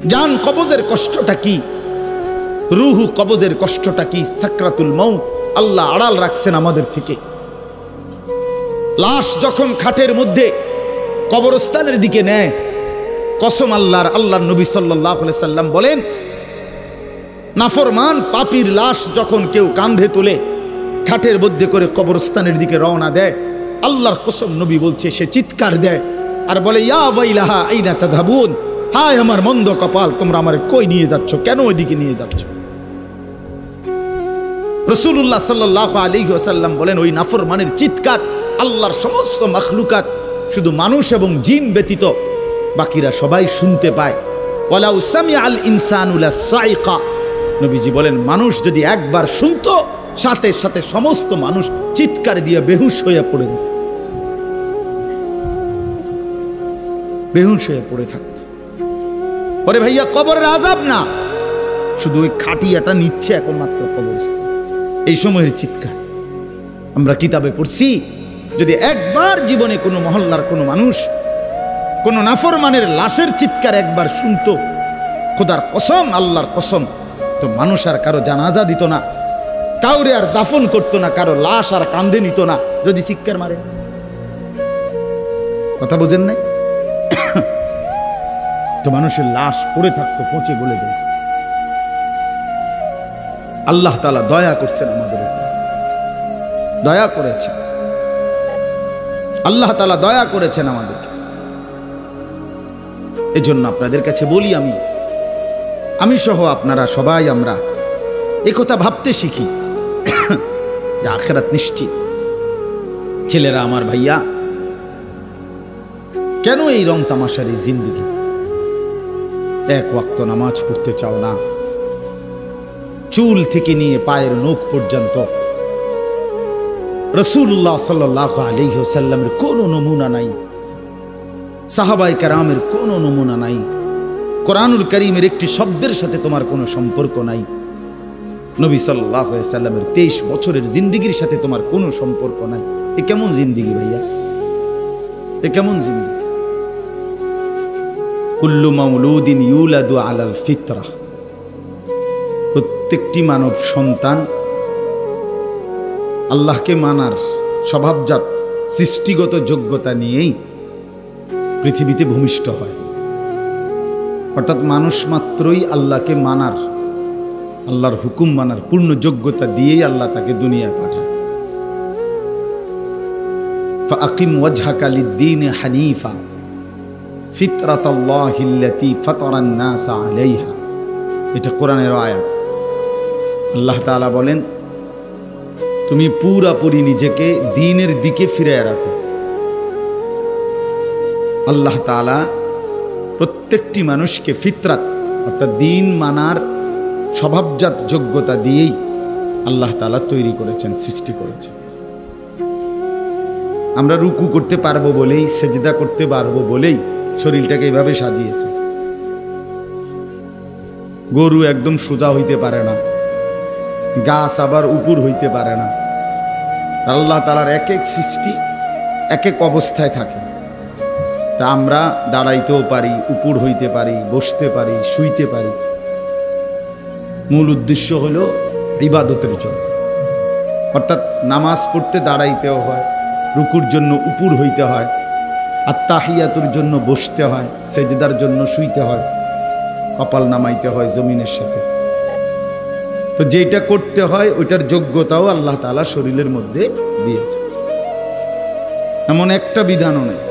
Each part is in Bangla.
জান কবজের কষ্টটা কি, রুহু কবজের কষ্টটা কি, সাকরাতুল মউত আল্লাহ আড়াল রাখছেন আমাদের থেকে। লাশ যখন খাটের মধ্যে কবরস্থানের দিকে নেয়, কসম আল্লাহর নবী সাল্লাল্লাহু আলাইহি সাল্লাম বলেন, নাফরমান পাপীর লাশ যখন কেউ কাঁধে তুলে খাটের মধ্যে করে কবরস্থানের দিকে রওনা দেয়, আল্লাহর কসম নবী বলছে সে চিৎকার দেয় আর বলে, ইয়া ওয়াইলাহা আইনা তাযহাবুন, হায় আমার মন্দ কপাল, তোমরা আমারে কই নিয়ে যাচ্ছ, কেন ওইদিকে নিয়ে যাচ্ছ? রাসূলুল্লাহ সাল্লাল্লাহু আলাইহি ওয়াসাল্লাম বলেন, ওই নাফরমানের চিৎকার আল্লাহর সমস্ত মাখলুকাত, শুধু মানুষ এবং জিন ব্যতীত বাকিরা সবাই শুনতে পায়। ওয়ালাউ সামিআল ইনসানু লাসাইকা, নবীজি বলেন মানুষ যদি একবার শুনতো, সাথে সাথে সমস্ত মানুষ চিৎকার দিয়ে বেহুশ হয়ে পড়ে যেত, বেহুশ হয়ে পড়ে থাকত। ওরে ভাইয়া, কবরের আযাব না, শুধু ওই খাটিয়াটা নিচ্ছে একমাত্র কবরস্থান, এই সময়ের চিৎকার। আমরা কিতাবে পড়ছি, যদি একবার জীবনে কোনো মহল্লার কোনো মানুষ কোন নাফরমানের লাশের চিৎকার একবার শুনতো, খোদার কসম, আল্লাহর কসম, তো মানুষ আর কারো জানাজা দিত না, কাউরে আর দাফন করতো না, কারো লাশ আর কাঁধে নিত না যদি চিৎকার মারে। কথা বোঝেন নাই? তো মানুষের লাশ পড়ে থাকতো, পচে গলে যেত। আল্লাহ তাআলা দয়া করছেন আমাদের উপর, দয়া করেছেন আল্লাহ তাআলা, দয়া করেছেন আমাদেরকে। এজন্য আপনাদের কাছে বলি, আমি সহ আপনারা সবাই আমরা এই কথা ভাবতে শিখি যে আখিরাত নিশ্চিত। ছেলেরা আমার, ভাইয়া, কেন এই রং তামাশার এই জিন্দেগি? এক ওয়াক্ত নামাজ পড়তে চাও না, চুল থেকে নিয়ে পায়ের নখ পর্যন্ত রাসূলুল্লাহ সাল্লাল্লাহু আলাইহি ওয়াসাল্লামের কোনো নমুনা নাই, সাহাবায়ে কেরামের কোনো নমুনা নাই, কোরআনুল কারীমের একটি শব্দের সাথে তোমার কোনো সম্পর্ক নাই, নবী সাল্লাল্লাহু আলাইহি ওয়াসাল্লামের 23 বছরের জিন্দেগির সাথে তোমার কোনো সম্পর্ক নাই। এ কেমন জিন্দেগি ভাইয়া? এ কেমন জিন্দেগি? কুল্লু মাউলুদিন ইউলাদু আলাল ফিতরা, প্রত্যেকটি মানব সন্তান আল্লাহকে মানার স্বভাবজাত সৃষ্টিগত যোগ্যতা নিয়েই পৃথিবীতে ভূমিষ্ঠ হয়। অর্থাৎ মানুষ মাত্রই আল্লাহকে মানার, আল্লাহর হুকুম মানার পূর্ণ যোগ্যতা দিয়েই আল্লাহ তাকে দুনিয়ায় পাঠায়। ফাআকিম ওয়াজহাকা লিদ-দীনি হানিফা ফিতরাতাল্লাহিল্লাতী ফাতারান নাসা আলাইহা, এটা কোরআনের আয়াত। আল্লাহ তাআলা বলেন, তুমি পুরাপুরি নিজেকে দ্বীনের দিকে ফিরিয়ে রাখো। আল্লাহ তাআলা প্রত্যেকটি মানুষকে ফিতরাত অর্থাৎ দ্বীন মানার স্বভাবজাত যোগ্যতা দিয়েই আল্লাহ তাআলা তৈরি করেছেন, সৃষ্টি করেছেন। আমরা রুকু করতে পারবো বলেই, সেজদা করতে পারবো বলেই শরীরটাকে এইভাবে সাজিয়েছে। গরু একদম সোজা হইতে পারে না, গাছ আবার উপর হইতে পারে না। আল্লাহ তাআলার এক এক সৃষ্টি এক এক অবস্থায় থাকে। তা আমরা দাঁড়াইতেও পারি, উপর হইতে পারি, বসতে পারি, শুইতে পারি। মূল উদ্দেশ্য হলো ইবাদতের জন্য, অর্থাৎ নামাজ পড়তে দাঁড়াইতেও হয়, রুকুর জন্য উপর হইতে হয়, আর তাহিয়াতুর জন্য বসতে হয়, সেজদার জন্য শুইতে হয়, কপাল নামাইতে হয় জমিনের সাথে। তো যেটা করতে হয় ওইটার যোগ্যতাও আল্লাহ তাআলা শরীরের মধ্যে দিয়েছে। এমন একটা বিধানও নেই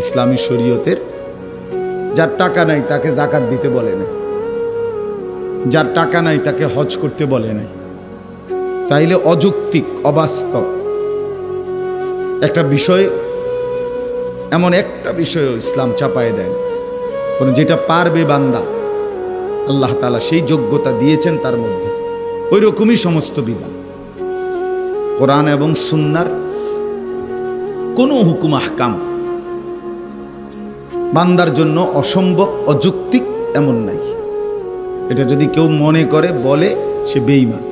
ইসলামী শরীয়তের, যার টাকা নাই তাকে যাকাত দিতে বলে নাই, যার টাকা নাই তাকে হজ করতে বলে নাই। তাইলে অযৌক্তিক, অবাস্তব একটা বিষয়, এমন একটা বিষয় ইসলাম চাপায় দেয়, কারণ যেটা পারবে বান্দা আল্লাহ তাআলা সেই যোগ্যতা দিয়েছেন তার মধ্যে, ওই রকমই সমস্ত বিধান। কোরআন এবং সুন্নাহর কোনো হুকুম আহকাম বান্দার জন্য অসম্ভব, অযৌক্তিক এমন নাই। এটা যদি কেউ মনে করে বলে, সে বেঈমান,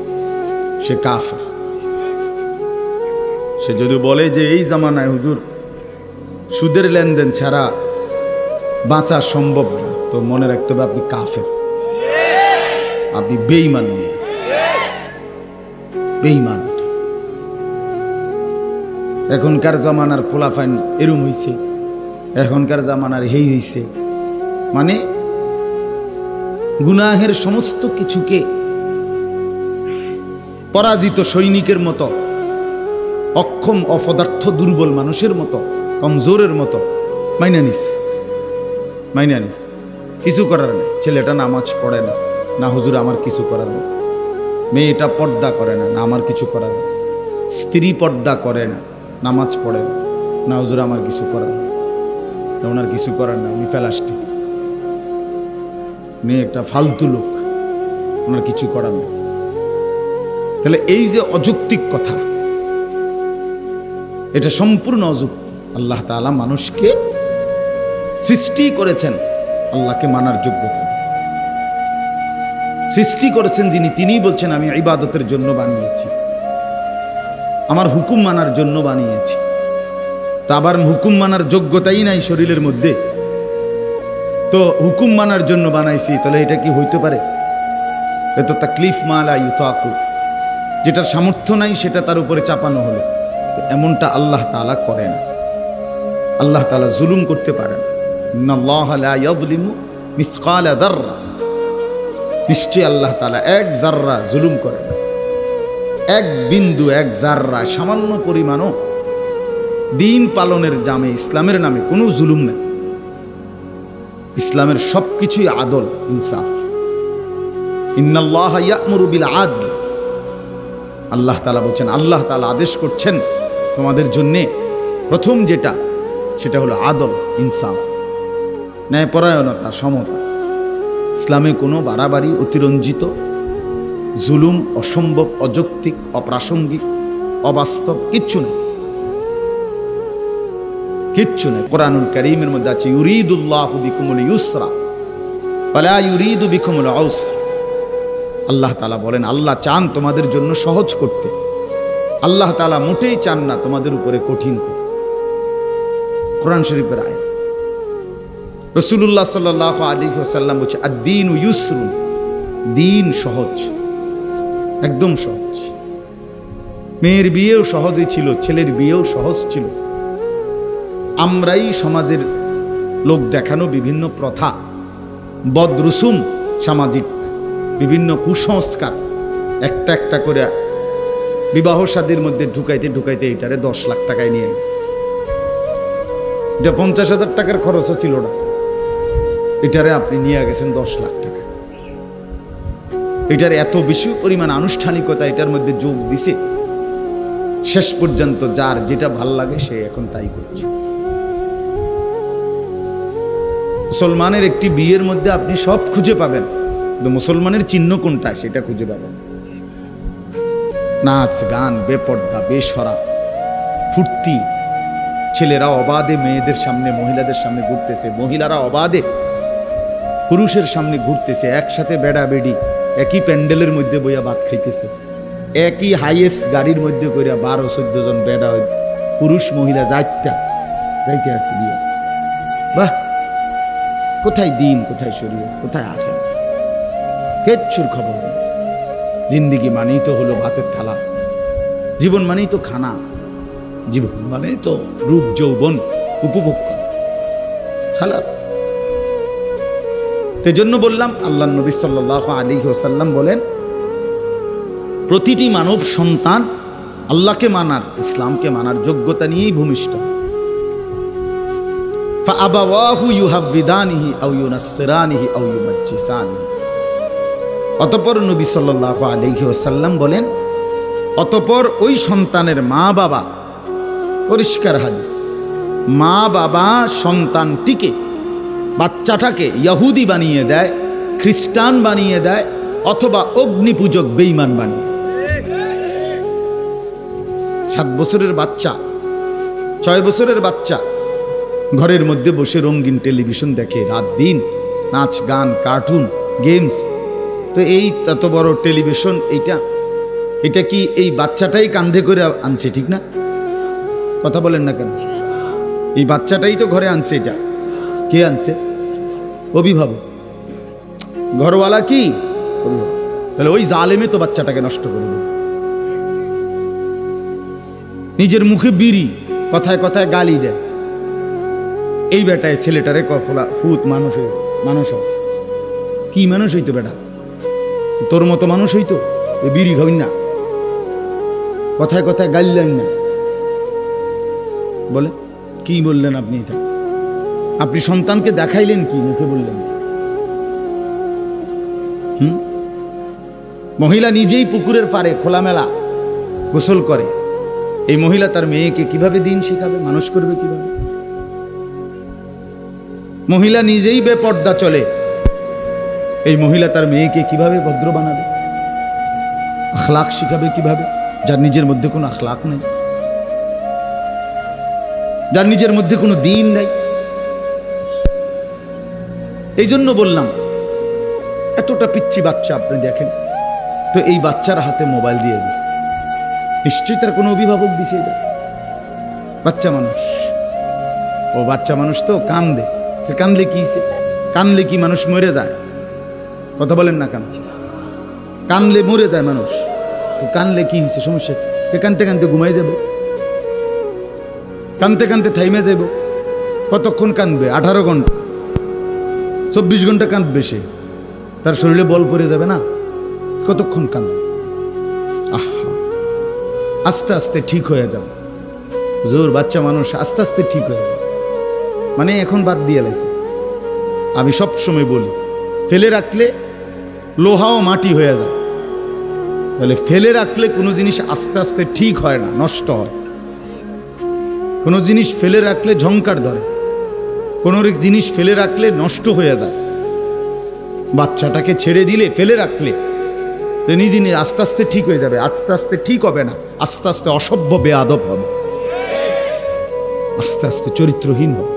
সে কাফের। সে যদি বলে যে এই জামানায় হুজুর সুদের লেনদেন ছাড়া বাঁচা সম্ভব না, তো মনে রাখতে হবে আপনি কাফের, আপনি বেঈমান, বেঈমান। এখনকার জামানার খোলাফাইন এরম হইছে, এখনকার জামানার হেই হইছে, মানে গুনাহের সমস্ত কিছুকে পরাজিত সৈনিকের মতো, অক্ষম অপদার্থ দুর্বল মানুষের মতো, কমজোরের মতো মাইনা নিস, মাইনা নিস। কিছু করার নেই। ছেলেটা নামাজ পড়ে না, না হুজুর আমার কিছু করার নেই। মেয়েটা পর্দা করে না, না আমার কিছু করার নেই। স্ত্রী পর্দা করে না, নামাজ পড়ে না, না হুজুর আমার কিছু করার নেই। ওনার কিছু করার না, উনি ফেলাস্টি, উনি একটা ফালতু লোক, ওনার কিছু করার নেই। তাহলে এই যে অযৌক্তিক কথা, এটা সম্পূর্ণ অযৌক্তিক। আল্লাহ তাআলা মানুষকে সৃষ্টি করেছেন আল্লাহকে মানার যোগ্যতা, সৃষ্টি করেছেন যিনি, তিনিই বলছেন আমি ইবাদতের জন্য বানিয়েছি, আমার হুকুম মানার জন্য বানিয়েছি। তা আবার হুকুম মানার যোগ্যতাই নাই শরীরের মধ্যে, তো হুকুম মানার জন্য বানাইছি, তাহলে এটা কি হইতে পারে? এত তাকলিফ মালা ইউতাকু, যেটার সামর্থ্য নাই সেটা তার উপরে চাপানো হলো। এমনটা আল্লাহ তাআলা করে না। আল্লাহ তাআলা জুলুম করতে পারেন। ইন্নাল্লাহা লা ইয়াযলিমু মিসকালা যাররা, নিশ্চয়ই আল্লাহ তাআলা এক যাররা জুলুম করে না। এক বিন্দু, এক যাররা, সামান্য পরিমাণও দিন পালনের নামে, ইসলামের নামে কোনো জুলুম নেই। ইসলামের সবকিছুই আদল, ইনসাফ। ইন্নাল্লাহা ইয়া'মুরু বিল আদল, আল্লাহ তাআলা বলছেন, আল্লাহ তাআলা আদেশ করছেন তোমাদের জন্যে প্রথম যেটা, সেটা হলো আদল, ইনসাফ, ন্যায়পরায়ণতা, সমতা। ইসলামে কোনো বাড়াবাড়ি, অতিরঞ্জিত, জুলুম, অসম্ভব, অযৌক্তিক, অপ্রাসঙ্গিক, অবাস্তব কিচ্ছু নেই, কিচ্ছু নেই। কোরআনুল কারীমের মধ্যে আছে ইউরিদুল্লাহু বিকুমুল ইউসরা ওয়ালা ইউরিদু বিকুমুল উসরা। আল্লাহ তাআলা বলেন, আল্লাহ চান তোমাদের জন্য সহজ করতে, আল্লাহ তাআলা মোটেই চান না তোমাদের উপরে কঠিন করতে। কোরআন শরীফের আয়াত। রাসূলুল্লাহ সাল্লাল্লাহু আলাইহি ওয়াসাল্লাম বলেছে আদ-দীনু ইউসরুন, দিন সহজ, একদম সহজ। মেয়ের বিয়েও সহজই ছিল, ছেলের বিয়েও সহজ ছিল। আমরাই সমাজের লোক দেখানো বিভিন্ন প্রথা, বদরুসুম, সামাজিক বিভিন্ন কুসংস্কার একটা একটা করে বিবাহ শাদীর মধ্যে ঢুকাইতে ঢুকাইতে এটারে 10 লাখ টাকায় নিয়ে গেছে। এটা 50,000 টাকার খরচও ছিল না, এটারে আপনি নিয়ে গেছেন 10 লাখ টাকা। এটার এত বেশি পরিমাণ আনুষ্ঠানিকতা এটার মধ্যে যোগ দিছে, শেষ পর্যন্ত যার যেটা ভাল লাগে সে এখন তাই করছে। মুসলমানের একটি বিয়ের মধ্যে আপনি সব খুঁজে পাবেন, কিন্তু মুসলমানের চিহ্ন কোনটা সেটা খুঁজে পাবেন। নাচ গান, বেপর্দা, বেশরা, ফুর্তি, ছেলেরা অবাধে মেয়েদের সামনে, মহিলাদের সামনে ঘুরতেছে, মহিলারা অবাধে পুরুষের সামনে ঘুরতেছে, একসাথে বেড়া বেড়ি একই প্যান্ডেলের মধ্যে বইয়া ভাত খাইতেছে, একই হাইয়েস্ট গাড়ির মধ্যে কইরা 12-14 জন বেড়া পুরুষ মহিলা যাইতে আছে বিয়ে। বাহ, কোথায় দিন, কোথায় শরীয়ত, কোথায় আখেরাত? কিচ্ছুর খবর নেই। জিন্দিগি মানেই তো হলো ভাতের থালা, জীবন মানেই তো খানা, জীবন মানেই তো রূপ যৌবন উপভোগ করা, খালাস। এজন্য বললাম, আল্লাহ নবী সাল্লাল্লাহু আলাইহি ওয়াসাল্লাম বলেন, প্রতিটি মানব সন্তান আল্লাহকে মানার, ইসলামকে মানার যোগ্যতা নিয়েই ভূমিষ্ঠ। ফাআবাওয়াহু ইউহাব্বিদানিহি আও ইউনাসসিরানিহি আও ইউমাজ্জিসানিহি। অতঃপর নবী সাল্লাল্লাহু আলাইহি ওয়াসাল্লাম বলেন, অতঃপর ওই সন্তানের মা বাবা, পরিষ্কার হাদিস, মা বাবা সন্তানটিকে, বাচ্চাটাকে ইহুদি বানিয়ে দেয়, খ্রিস্টান বানিয়ে দেয়, অথবা অগ্নিপূজক বেঈমান বানিয়ে। 7 বছরের বাচ্চা, 6 বছরের বাচ্চা ঘরের মধ্যে বসে রঙিন টেলিভিশন দেখে রাত দিন, নাচ গান, কার্টুন, গেমস। তো এই এত বড় টেলিভিশন, এটা কি এই বাচ্চাটাই কান্ধে করে আনছে? ঠিক না? কথা বলেন না কেন? এই বাচ্চাটাই তো ঘরে আনছে। এটা কে আনছে? অভিভাবক। ঘরওয়ালা কি? তাহলে ওই জালেমে তো বাচ্চাটাকে নষ্ট করে দেবে। নিজের মুখে বিড়ি, কথায় কথায় গালি দেয়, এই বেটায় ছেলেটারে কফলা ফুত মানুষ কি মানুষ হইতো? বেটা তোর মতো মানুষ হইতো? বিড়ি খাবেন না, কথায় কথায় গাইলেন না, বলে কি বললেন আপনি? এটা আপনি সন্তানকে দেখাইলেন কি? মুখে বললেন। মহিলা নিজেই পুকুরের পাড়ে খোলামেলা গোসল করে, এই মহিলা তার মেয়েকে কিভাবে দিন শেখাবে, মানুষ করবে কিভাবে? মহিলা নিজেই বেপর্দা চলে, এই মহিলা তার মেয়েকে কিভাবে ভদ্র বানাবে, আখলাক শিখাবে কিভাবে, যার নিজের মধ্যে কোনো আখলাক নেই, যার নিজের মধ্যে কোনো দিন নাই। এই জন্য বললাম, এতটা পিচ্ছি বাচ্চা আপনি দেখেন তো, এই বাচ্চার হাতে মোবাইল দিয়ে দিচ্ছে, নিশ্চয়ই তার কোনো অভিভাবক দিছে। এটা বাচ্চা মানুষ, ও বাচ্চা মানুষ তো কান্দে, কান্দলে কি? কান্দলে কি মানুষ মরে যায়? কথা বলেন না কেন? কান্দলে মরে যায় মানুষ, তো কান্দলে কি হয়েছে? সমস্যা? কানতে কানতে ঘুমাই যাব, কানতে কানতে থাইমে যাব। কতক্ষণ কান্দবে? 18 ঘন্টা, 24 ঘন্টা কাঁদবে সে, তার শরীরে বল পড়ে যাবে না? কতক্ষণ কাঁদবে? আহা, আস্তে আস্তে ঠিক হয়ে যাবে। হুজুর, বাচ্চা মানুষ আস্তে আস্তে ঠিক হয়ে যাবে মানে এখন বাদ দিয়ে লাইছে। আমি সব সময় বলি, ফেলে রাখলে লোহাও মাটি হয়ে যায়, তাহলে ফেলে রাখলে কোনো জিনিস আস্তে আস্তে ঠিক হয় না, নষ্ট হয়। কোনো জিনিস ফেলে রাখলে ঝংকার ধরে, কোনো জিনিস ফেলে রাখলে নষ্ট হয়ে যায়। বাচ্চাটাকে ছেড়ে দিলে, ফেলে রাখলে নিজে আস্তে আস্তে ঠিক হয়ে যাবে। আস্তে আস্তে ঠিক হবে না, আস্তে আস্তে অসভ্য বেয়াদব হবে, আস্তে আস্তে চরিত্রহীন হবে।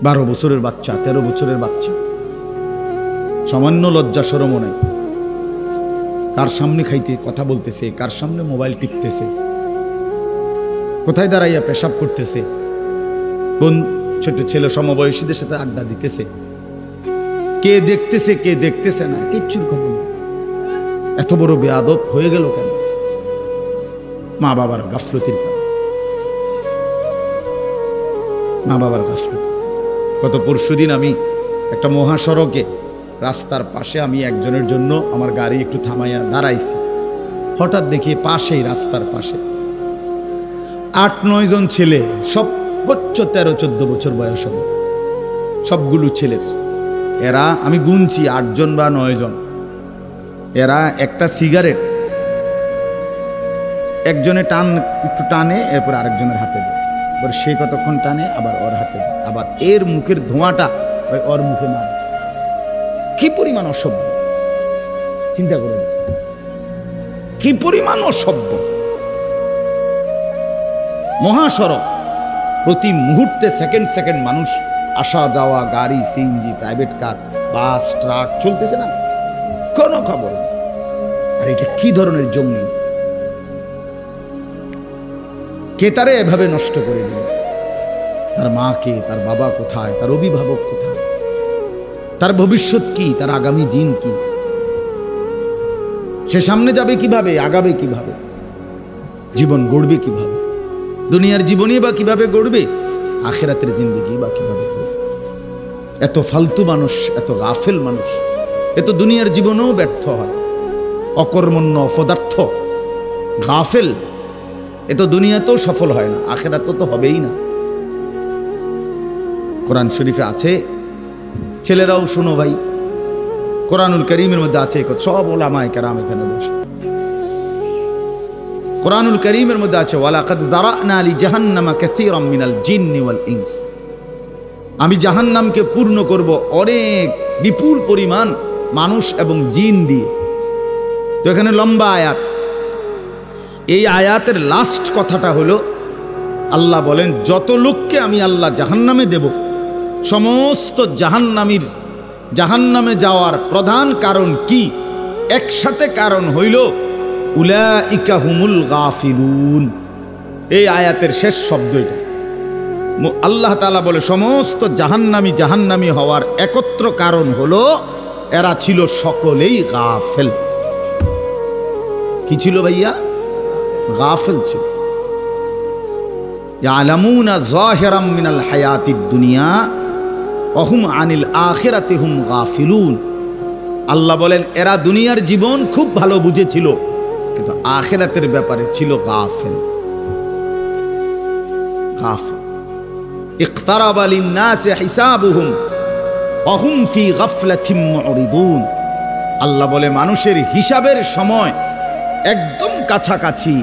12 বছরের বাচ্চা, 13 বছরের বাচ্চা, সামান্য লজ্জা শরমও নাই। কার সামনে খাইতে কথা বলতেছে, কার সামনে মোবাইল টিপতেছে, কোথায় দাঁড়াইয়া পেশাব করতেছে, কোন ছোট ছেলে সমবয়সীদের সাথে আড্ডা দিতেছে, কে দেখতেছে কে দেখতেছে না, কিচ্ছুর খবর নেই। এত বড় বেয়াদব হয়ে গেল কেন? মা বাবার গাফলতির কারণে, মা বাবার গাফলতি। গত পরশুদিন আমি একটা মহাসড়কে রাস্তার পাশে আমি একজনের জন্য আমার গাড়ি একটু থামাইয়া দাঁড়াইছি, হঠাৎ দেখি পাশেই রাস্তার পাশে 8-9 জন ছেলে, সর্বোচ্চ 13-14 বছর বয়স হবে সবগুলো ছেলের। এরা আমি গুনছি 8 জন বা 9 জন। এরা একটা সিগারেট একজনে একটু টানে, এরপর আরেকজনের হাতে দেয়, এবার সে কতক্ষণ টানে, আবার ওর হাতে দেয়, আবার এর মুখের ধোঁয়াটা ওর মুখে মারে। কি পরিমাণ অসভ্য, চিন্তা করে, কি পরিমাণ অসভ্য। মহাসড়ক, প্রতি মুহূর্তে সেকেন্ড সেকেন্ড মানুষ আসা যাওয়া, গাড়ি, সিএনজি, প্রাইভেট কার, বাস, ট্রাক চলতেছে না, কোনো খবর। আর এটা কি ধরনের জঙ্গি? কে তারে এভাবে নষ্ট করে দিল? তার মাকে, তার বাবা কোথায়, তার অভিভাবক কোথায়, তার ভবিষ্যৎ কি, তার আগামী দিন কি, সে সামনে যাবে কিভাবে, আগাবে কিভাবে, জীবন গড়বে কিভাবে, দুনিয়ার জীবনই বা কিভাবে গড়বে, আখিরাতের জিন্দেগি বা কিভাবে গড়বে। এত ফালতু মানুষ, এত গাফেল মানুষ, এত দুনিয়ার জীবনেও ব্যর্থ হয়, অকর্মণ্য, অপদার্থ, গাফেল, এত দুনিয়াতেও সফল হয় না, আখিরাতেও তো হবেই না। কোরআন শরীফে আছে, ছেলেরাও শোনো ভাই, কোরআনুল কারীমের মধ্যে আছে, সব উলামায়ে কেরাম এখানে বসে, কোরআনুল কারীমের মধ্যে আছে, ওয়ালাকাদ যারানা লি জাহান্নামা কাসীরাম মিনাল জিন্নি ওয়াল ইনস, আমি জাহান্নামকে পূর্ণ করব অনেক বিপুল পরিমাণ মানুষ এবং জিন দিয়ে। তো এখানে লম্বা আয়াত, এই আয়াতের লাস্ট কথাটা হলো আল্লাহ বলেন, যত লোককে আমি আল্লাহ জাহান্নামে দেব, সমস্ত জাহান্নামে যাওয়ার প্রধান কারণ কি? একসাথে কারণ হইল উলাইকা হুমুল গাফিলুন। এই আয়াতের শেষ শব্দ এটা, আল্লাহ তাআলা বলে সমস্ত জাহান্নামী হওয়ার একত্র কারণ হলো এরা ছিল সকলেই গাফেল। কি ছিল ভাইয়া? গাফেল ছিল। ইয়ালামুনা যাহিরাম মিনাল হায়াতিদ দুনিয়া ওয়া হুম আনিল আখিরাতি হুম গাফিলুন। আল্লাহ বলেন এরা দুনিয়ার জীবন খুব ভালো বুঝেছিল, কিন্তু আখিরাতের ব্যাপারে ছিল গাফেল। গাফেল। ইকতারাবা লিন-নাসি হিসাবুহুম ওয়া হুম ফি গাফলাতিন মুরিদুন। আল্লাহ বলে মানুষের হিসাবের সময় একদম কাছাকাছি,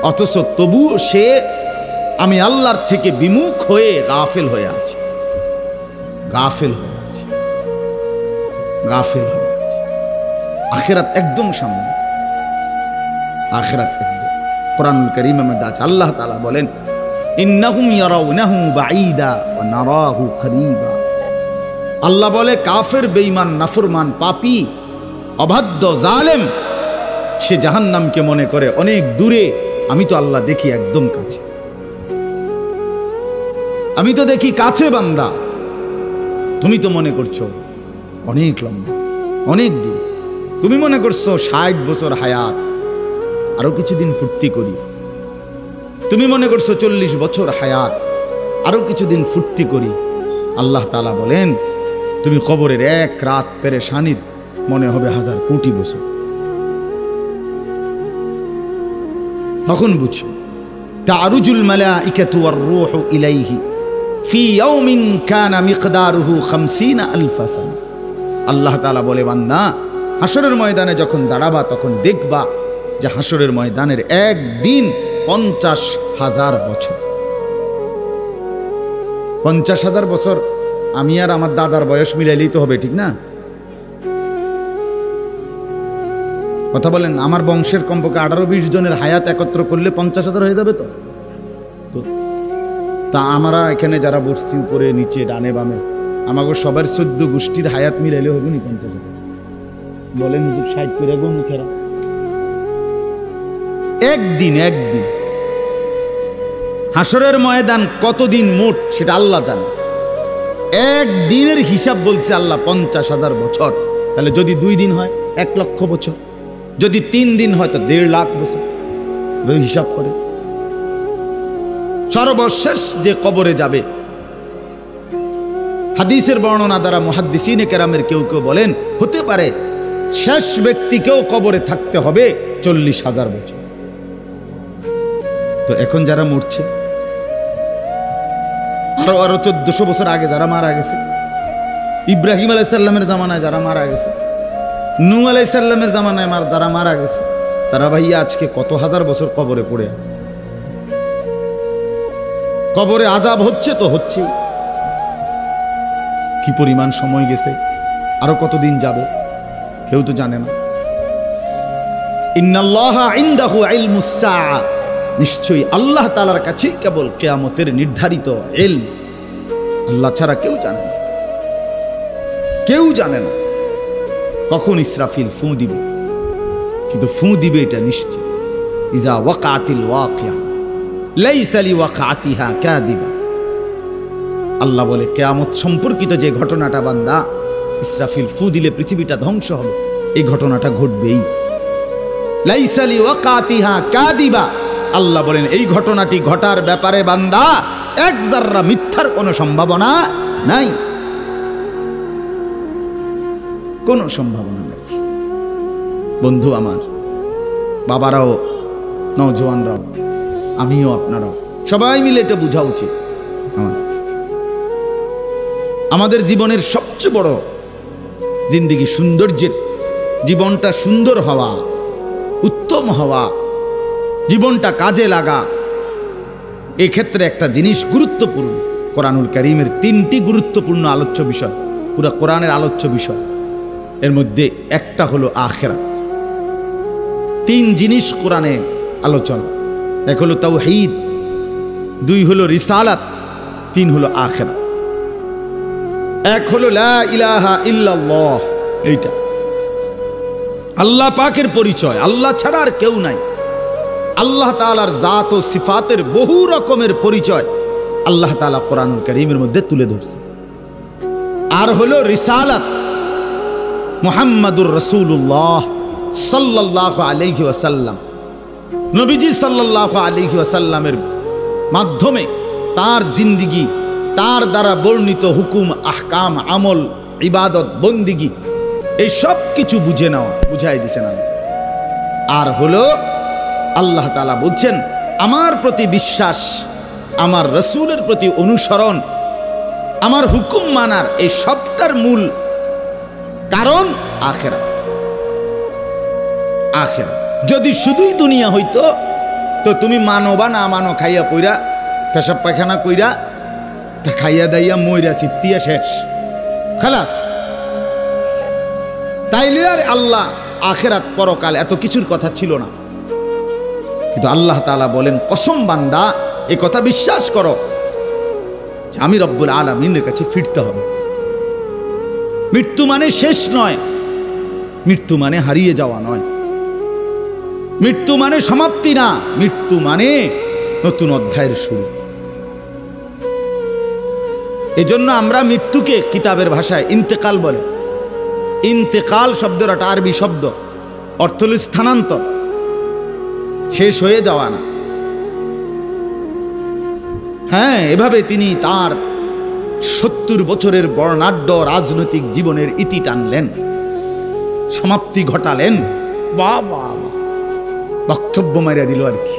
অথচ তবুও সে আমি আল্লাহর থেকে বিমুখ হয়ে গাফেল হয়ে আছে। গাফেল হয়ে আছে, গাফেল হয়ে আছে। আখিরাত একদম সামনে, আখিরাত একদম। কুরআনুল কারীমের মধ্যে আছে আল্লাহ তাআলা বলেন ইন্নাহুম ইয়ারাউনাহু বাঈদা ওয়া নারাহু করিবা। আল্লাহ বলে কাফের, বেঈমান, নাফরমান, পাপী, অবাধ্য, জালেম সে জাহান্নামকে মনে করে অনেক দূরে, আমি তো আল্লাহ দেখি একদম কাছে। আমি তো দেখি কাছে বান্দা, তুমি তো মনে করছো অনেক লম্বা, অনেক দূর। তুমি মনে করছো 60 বছর হায়াত, আরো কিছুদিন ফুর্তি করি। তুমি মনে করছো 40 বছর হায়াত, আরো কিছুদিন ফুর্তি করি। আল্লাহ তাআলা বলেন তুমি কবরের এক রাত পেরেশানির মনে হবে 1000 কোটি বছর। তখন বুঝো তারুজুল মালাইকাতু ওয়ার রূহু ইলাইহি ফি ইয়াউমিন কানা মিকদারুহু 50000 সানা। আল্লাহ তাআলা বলে বান্দা হাসরের ময়দানে যখন দাঁড়াবা তখন দেখবা যে হাসরের ময়দানের একদিন 50,000 বছর। 50,000 বছর আমি আর আমার দাদার বয়স মিলাইলেই তো হবে, ঠিক না? কথা বলেন, আমার বংশের কমপক্ষে 18-20 জনের হায়াত একত্র করলে 50,000 হয়ে যাবে। তো তা আমরা এখানে যারা বসছি উপরে নিচে ডানে বামে, আমাকে সবার 14 গোষ্ঠীর হায়াত মিলাইলে হবে নি 50,000? বলেন 60 করে গো মুখেরা। একদিন হাসরের ময়দান কতদিন মোট সেটা আল্লাহ জানে। একদিনের হিসাব বলছে আল্লাহ 50,000 বছর। তাহলে যদি 2 দিন হয় 1 লক্ষ বছর, যদি 3 দিন হয় তো 1.5 লাখ বছর। হিসাব করে সর্বশেষ যে কবরে যাবে, হাদিসের বর্ণনা দ্বারা মুহাদ্দিসিনে কেরামের কেউ কেউ বলেন হতে পারে শেষ ব্যক্তিকেও কবরে থাকতে হবে 40,000 বছর। তো এখন যারা মরছে, আরো 1400 বছর আগে যারা মারা গেছে, ইব্রাহিম আলাইহিস সালামের জামানায় যারা মারা গেছে, নূহ আলাইহিস সালামের জামানায় যারা মারা গেছে, তারা ভাইয়া আজকে কত হাজার বছর কবরে পড়ে আছে। কবরে আযাব হচ্ছে তো হচ্ছে, কি পরিমাণ সময় গেছে, আরো কতদিন যাবে কেউ তো জানে না। ইন্নাল্লাহা ইনদাহু ইলমুস সাআ, নিশ্চয়ই আল্লাহ তাআলার কাছে কেবল কিয়ামতের নির্ধারিত ইলম। আল্লাহ ছাড়া কেউ জানে না, কেউ জানে না কখন ইসরাফিল ফু দিবে, কিন্তু ফু দিবে এটা নিশ্চিত। ইজা ওয়াকাতিল ওয়াকিয়া লাইসা লিওয়াকাতিহা কাযিবা। আল্লাহ বলে কিয়ামত সম্পর্কিত যে ঘটনাটা বান্দা, ইসরাফিল ফু দিলে পৃথিবীটা ধ্বংস হবে, এই ঘটনাটা ঘটবেই। লাইসা লিওয়াকাতিহা কাযিবা। আল্লাহ বলেন এই ঘটনাটি ঘটার ব্যাপারে বান্দা এক জাররা মিথ্যার কোনো সম্ভাবনা নাই, কোনো সম্ভাবনা নাই। বন্ধু আমার, বাবারাও, নওজোয়ানরাও, আমিও, আপনারাও সবাই মিলে এটা বোঝা উচিত। আমাদের জীবনের সবচেয়ে বড় জিন্দেগি সৌন্দর্যের, জীবনটা সুন্দর হওয়া, উত্তম হওয়া, জীবনটা কাজে লাগা, এক্ষেত্রে একটা জিনিস গুরুত্বপূর্ণ। কোরআনুল কারীমের 3টি গুরুত্বপূর্ণ আলোচ্য বিষয়, পুরো কোরআনের আলোচ্য বিষয়, এর মধ্যে একটা হলো আখিরাত। 3 জিনিস কোরআনে আলোচনা, 1 হলো তাওহীদ, 2 হলো রিসালাত, 3 হলো আখিরাত। 1 হলো লা ইলাহা ইল্লাল্লাহ, এইটা আল্লাহ পাকের পরিচয়, আল্লাহ ছাড়া আর কেউ নাই। আল্লাহ তাআলার জাত ও সিফাতের বহু রকমের পরিচয় আল্লাহ তাআলা কোরআনুল কারীমের মধ্যে তুলে ধরছে। আর হলো রিসালাত, মুহাম্মাদুর রাসূলুল্লাহ সাল্লাল্লাহু আলাইহি ওয়াসাল্লাম, নবীজি সাল্লাল্লাহু আলাইহি ওয়াসাল্লামের মাধ্যমে তার জিন্দেগি, তার দ্বারা বর্ণিত হুকুম, আহকাম, আমল, ইবাদত, বন্দিগি, এই সব কিছু বুঝে নেওয়া, বুঝাই দিছেন আল্লাহ। আর হলো আল্লাহ তাআলা বলছেন আমার প্রতি বিশ্বাস, আমার রসুলের প্রতি অনুসরণ, আমার হুকুম মানার এই সবটার মূল কারণ আখিরাত। আখিরাত যদি শুধুই দুনিয়া হইতো তো তুমি মানো বা না মানো, খাইয়া পইরা পেশাব পায়খানা কইরা খাইয়া দাইয়া মইরা চিত্তিয়া শেষ, খালাস। তাইলে আর আল্লাহ আখিরাত পরকাল এত কিছুর কথা ছিল না। কিন্তু আল্লাহ তাআলা বলেন, কসম বান্দা এই কথা বিশ্বাস করো যে আমি রব্বুল আলামিনের কাছে ফিরতে হবে। মৃত্যু মানে শেষ নয়, মৃত্যু মানে হারিয়ে যাওয়া নয়, মৃত্যু মানে সমাপ্তি না, মৃত্যু মানে নতুন অধ্যায়ের শুরু। এজন্য আমরা মৃত্যুকে কিতাবের ভাষায় ইন্তেকাল বলে। ইন্তেকাল শব্দের একটা আরবি শব্দ, অর্থ হল স্থানান্তর, শেষ হয়ে যাওয়া না। হ্যাঁ, এভাবে তিনি তার 70 বছরের বর্ণাঢ্য রাজনৈতিক জীবনের ইতি টানলেন, সমাপ্তি ঘটালেন। বাবা বক্তব্য মারিয়া দিল আর কি।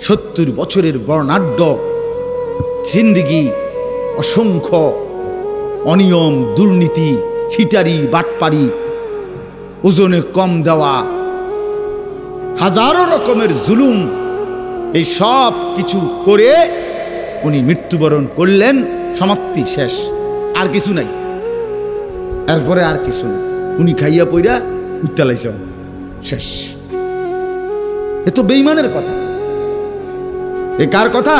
70 বছরের বর্ণাঢ্য জিন্দেগি, অসংখ্য অনিয়ম, দুর্নীতি, ছিটারি, বাটপারি, ওজনে কম দেওয়া, হাজারো রকমের জুলুম, এই সব কিছু করে উনি মৃত্যুবরণ করলেন। সমাপ্তি, শেষ, আর কিছু নাই, এরপরে আর কিছু নেই। উনি খাইয়া পইরা উত্তালাইছে, শেষ। এ তো বেঈমানের কথা। এ কার কথা?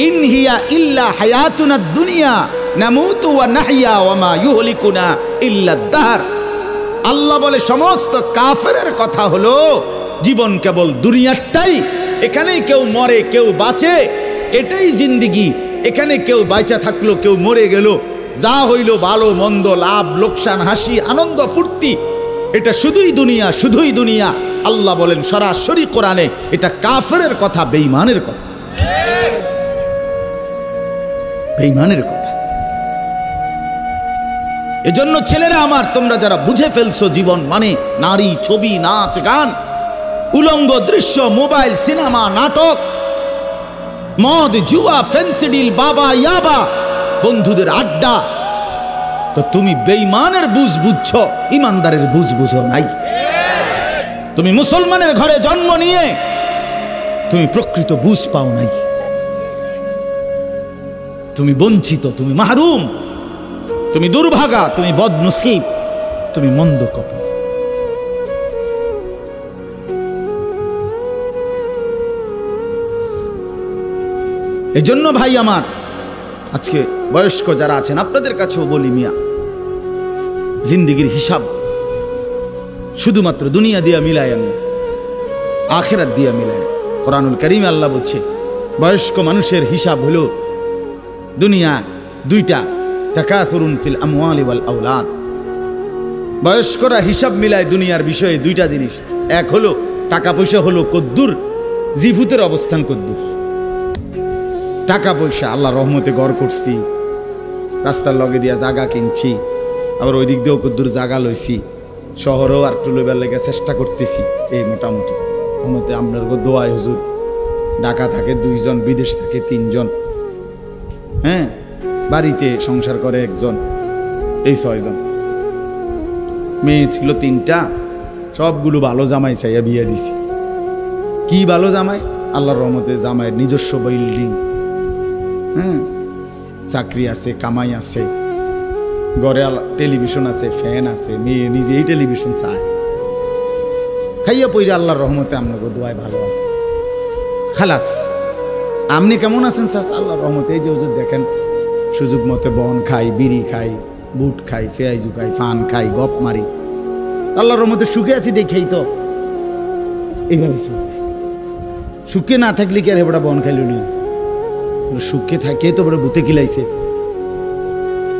ইন হিয়া ইল্লা হায়াতুনা দুনিয়া নামুতু ওয়া নাহইয়া ওয়া মা ইউহলিকুনা ইল্লা দাহর। আল্লাহ বলে সমস্ত কাফেরের কথা হলো জীবন কেবল দুনিয়াটাই, এখানেই কেউ মরে কেউ বাঁচে, এটাই জিন্দেগি। এখানে কেউ বাইচা থাকলো, কেউ মরে গেল, যা হইল ভালো মন্দ, লাভ লোকসান, হাসি আনন্দ ফুর্তি, এটা শুধুই দুনিয়া, শুধুই দুনিয়া। আল্লাহ বলেন সরাসরি কোরআনে, এটা কাফেরের কথা, বেঈমানের কথা, বেঈমানের কথা। এজন্য ছেলেরা আমার, তোমরা যারা বুঝে ফেলছো জীবন মানে নারী, ছবি, নাচ, গান, উলঙ্গ দৃশ্য, মোবাইল, সিনেমা, নাটক, মদ, জুয়া, ফেন্সিডিল, বাবা, ইয়াবা, বন্ধুদের আড্ডা, তো তুমি বেঈমানের বুঝ বুঝছো, ইমানদারের বুঝ বুঝো নাই। তুমি মুসলমানের ঘরে জন্ম নিয়ে তুমি প্রকৃত বুঝ পাও নাই। তুমি বঞ্চিত, তুমি মাহরুম, তুমি দুর্ভাগা, তুমি বদনসিব, তুমি মন্দ কপাল। এজন্য ভাই আমার, আজকে বয়স্ক যারা আছেন আপনাদের কাছেও বলি, মিয়া জিন্দেগির হিসাব শুধুমাত্র দুনিয়া দিয়া মিলায় না, আখিরাত দিয়া মিলায়। কোরআনুল কারীমে আল্লাহ বলছে বয়স্ক মানুষের হিসাব হলো দুনিয়া দুইটা, তাকাসুরুন ফিল আমওয়ালি ওয়াল আওলাদ। বয়স্করা হিসাব মিলায় দুনিয়ার বিষয়ে দুইটা জিনিস, এক হলো টাকা পয়সা হলো কদ্দুর, জিফুতের অবস্থান কদ্দুর। টাকা পয়সা, আল্লাহ রহমতে ঘর করছি, রাস্তার লগে দিয়া জায়গা কিনছি, আবার ওই দিক দিয়েও কদ্দুর জায়গা লইছি, শহরেও আর একটু লইবার লেগে চেষ্টা করতেছি। এই মোটামুটি রহমতে আপনার দোয়ায় হুজুর, ঢাকা থাকে 2 জন, বিদেশ থাকে 3 জন, হ্যাঁ, বাড়িতে সংসার করে 1 জন, এই 6 জন। মেয়ে ছিল 3টা, সবগুলো ভালো জামাই চাইয়া বিয়ে দিছি। কি ভালো জামাই? আল্লাহর রহমতে জামাইয়ের নিজস্ব বিল্ডিং, হ্যাঁ, চাকরি আছে, কামাই আছে, ঘরে টেলিভিশন আছে, ফ্যান আছে, মেয়ে নিজেই টেলিভিশন চায়। খাইয়া পইরা আল্লাহর রহমতে আপনাকে দোয়ায় ভালো আছে, খালাস। আপনি কেমন আছেন চাচ? আল্লাহর রহমতে এই যে হুজুর দেখেন, সুযোগ মতে বন খাই, বিড়ি খাই, বুট খাই, পেঁয়াজু খাই, ফান খাই, গপ মারি, আল্লাহর রহমতে সুখে আছি দেখেই তো এইভাবে সুখে না থাকলে কি আর হেবড়া বন খাইল নি? সুখে থাকে তো বড় ভূতে কিলাইছে।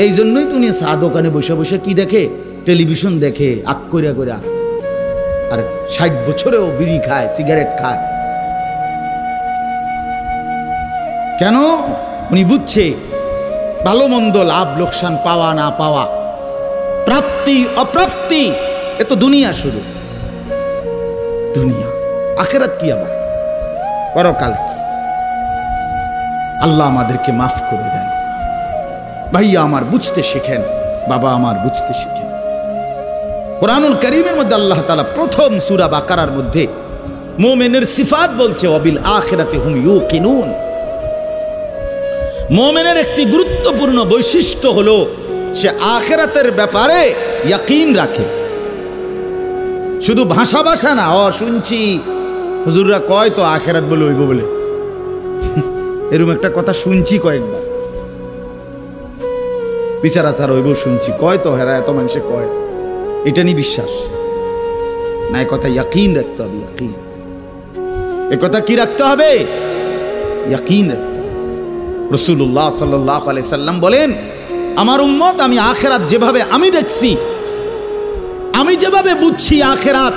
এই জন্যই তো উনি চা দোকানে বসে বসে কি দেখে, টেলিভিশন দেখে আক করিয়া করিয়া, আর 60 বছরেও বিড়ি খায়, সিগারেট খায়। কেন? উনি বুঝছে ভালো মন্দ, লাভ লোকসান, পাওয়া না পাওয়া, প্রাপ্তি অপ্রাপ্তি, এ তো দুনিয়া শুরু। দুনিয়া, আখিরাত কি আবার, পরকাল কি। আল্লাহ আমাদেরকে মাফ করে দেন। ভাইয়া আমার বুঝতে শিখেন, বাবা আমার বুঝতে শিখেন। কোরআনুল কারীমের মধ্যে আল্লাহ তাআলা প্রথম সূরা বাকারার মধ্যে মুমিনের সিফাত বলছে, ওয়াবিল আখিরাতি হুম ইউকিনুন। মুমিনের একটি গুরুত্বপূর্ণ বৈশিষ্ট্য হলো সে আখিরাতের ব্যাপারে ইয়াকিন রাখে। শুধু ভাষা ভাষা না, শুনছি হুজুররা কয় তো আখিরাত বলে হইব বলে, এরকম একটা কথা শুনছি কয়েকবার। বিচার আচার হইব শুনছি, কয় তো হেরা এত মানুষে কয়, এটা নিয়ে বিশ্বাস না। এ কথা ইয়াকিন রাখতে হবে, ইয়াকিন। এ কথা কি রাখতে হবে? ইয়াকিন রাখতে হবে। রাসূলুল্লাহ সাল্লাল্লাহু আলাইহি সাল্লাম বলেন, আমার উম্মত আমি আখিরাত যেভাবে আমি দেখছি, আমি যেভাবে বুঝছি আখিরাত,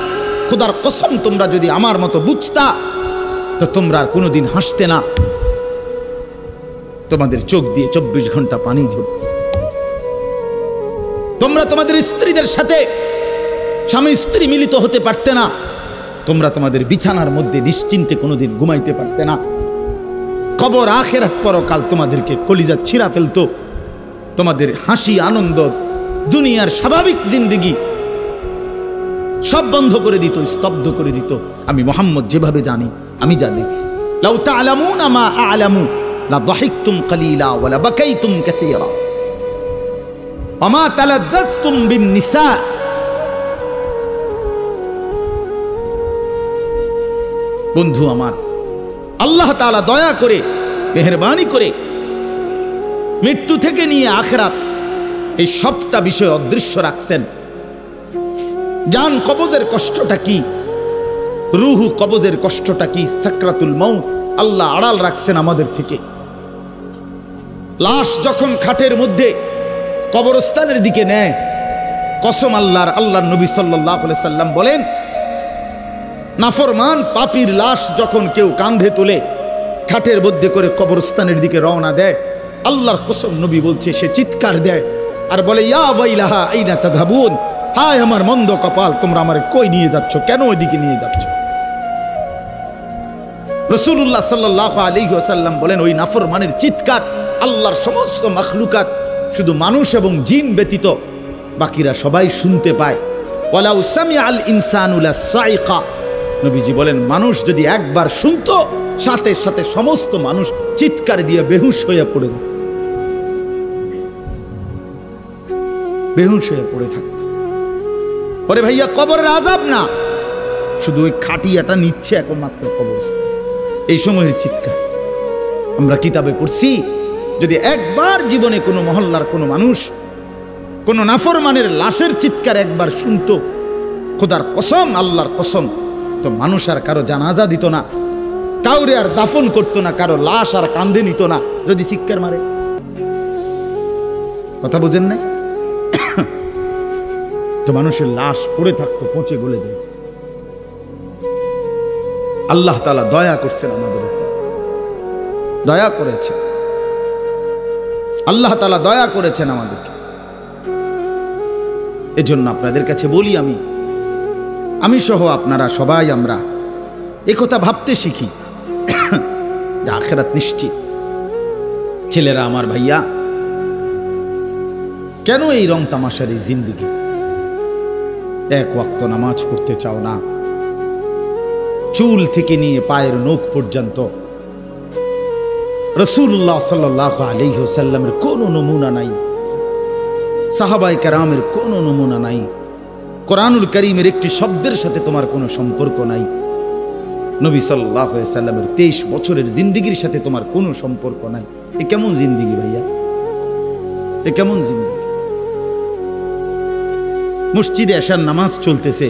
খোদার কসম তোমরা যদি আমার মতো বুঝতা তো তোমরা আর কোনোদিন হাসতে না, তোমাদের চোখ দিয়ে 24 ঘন্টা পানি ঝরত। তোমরা তোমাদের স্ত্রীদের সাথে স্বামী স্ত্রী মিলিত হতে পারতে না, তোমরা তোমাদের বিছানার মধ্যে নিশ্চিন্তে কোনোদিন ঘুমাইতে পারতে না। কবর, আখিরাত, পরকাল তোমাদেরকে কলিজা ছিঁড়া ফেলতো। তোমাদের হাসি, আনন্দ, দুনিয়ার স্বাভাবিক জিন্দেগি সব বন্ধ করে দিত, স্তব্ধ করে দিত। আমি মুহাম্মদ যেভাবে জানি, আমি যা দেখছি। লাউ তা'লামুনা মা আ'লামু লা দাহিকতুম কালিলা ওয়া লা বাকাইতুম কাসীরা ওয়া মা তালাজ্জাজতুম বিন নিসা। বন্ধু আমার, আল্লাহ তাআলা দয়া করে, মেহেরবানি করে মৃত্যু থেকে নিয়ে আখিরাত এই সবটা বিষয় অদৃশ্য রাখছেন। জান কবজের কষ্টটা কি, রুহু কবজের কষ্টটা কি, সাকরাতুল মাউত আল্লাহ আড়াল রাখছেন আমাদের থেকে। লাশ যখন খাটের মধ্যে কবরস্থানের দিকে নেয়, কসম আল্লাহর, আল্লাহর নবী সাল্লাল্লাহু আলাইহি সাল্লাম বলেন, নাফরমান পাপীর লাশ যখন কেউ কাঁধে তুলে খাটের মধ্যে করে কবরস্থানের দিকে রওনা দেয়, আল্লাহর কসম নবী বলছে সে চিৎকার দেয় আর বলে, ইয়া ওয়াইলাহা আইনা তাযহাবুন, হায় আমার মন্দ কপাল, তোমরা আমারে কই নিয়ে যাচ্ছ, কেন ওইদিকে নিয়ে যাচ্ছ? রাসূলুল্লাহ সাল্লাল্লাহু আলাইহি ওয়াসাল্লাম বলেন, ওই নাফরমানের চিৎকার আল্লাহর সমস্ত মাখলুকাত, শুধু মানুষ এবং জিন ব্যতীত বাকিরা সবাই শুনতে পায়। ওয়ালাউ সামিআল ইনসানু লাসাইকা, নবীজি বলেন মানুষ যদি একবার শুনতো, সাথে সাথে সমস্ত মানুষ চিৎকার দিয়ে বেহুশ হয়ে পড়ে, বেহুশ হয়ে পড়ে থাকত। ওরে ভাইয়া, কবরের আযাব না, শুধু ওই খাটিয়াটা নিচ্ছে একমাত্র কবরস্থান, এই সময়ের চিৎকার। আমরা কিতাবে পড়ছি, যদি একবার জীবনে কোনো মহল্লার কোনো মানুষ কোনো নাফরমানের লাশের চিৎকার একবার শুনতো, খোদার কসম, আল্লাহর কসম, তো মানুষ আর কারো জানাজা দিত না, কাউরে আর দাফন করতো না, কারো লাশ আর কাঁধে নিত না যদি চিৎকার মারে। কথা বুঝেন নাই? তো মানুষের লাশ পড়ে থাকতো, পচে গলে যায়। আল্লাহ তাআলা দয়া করছেন আমাদের উপর, দয়া করেছেন আল্লাহ তাআলা, দয়া করেছেন আমাদেরকে। এজন্য আপনাদের কাছে বলি, আমি সহ আপনারা সবাই আমরা একথা ভাবতে শিখি যে আখিরাত নিশ্চিত। ছেলেরা আমার, ভাইয়া, কেন এই রং তামাশার এই জিন্দেগি? এক ওয়াক্ত নামাজ পড়তে চাও না, চুল থেকে নিয়ে পায়ের নখ পর্যন্ত রাসূলুল্লাহ সাল্লাল্লাহু আলাইহি ওয়াসাল্লামের কোনো নমুনা নাই, সাহাবায়ে কেরামের কোনো নমুনা নাই, কোরআনুল কারীমের একটি শব্দের সাথে তোমার কোনো সম্পর্ক নাই, নবী সাল্লাল্লাহু আলাইহি ওয়াসাল্লামের 23 বছরের জিন্দেগির সাথে তোমার কোনো সম্পর্ক নাই। এ কেমন জিন্দেগি ভাইয়া? এ কেমন জিন্দেগি? মসজিদে এশার নামাজ চলতেছে,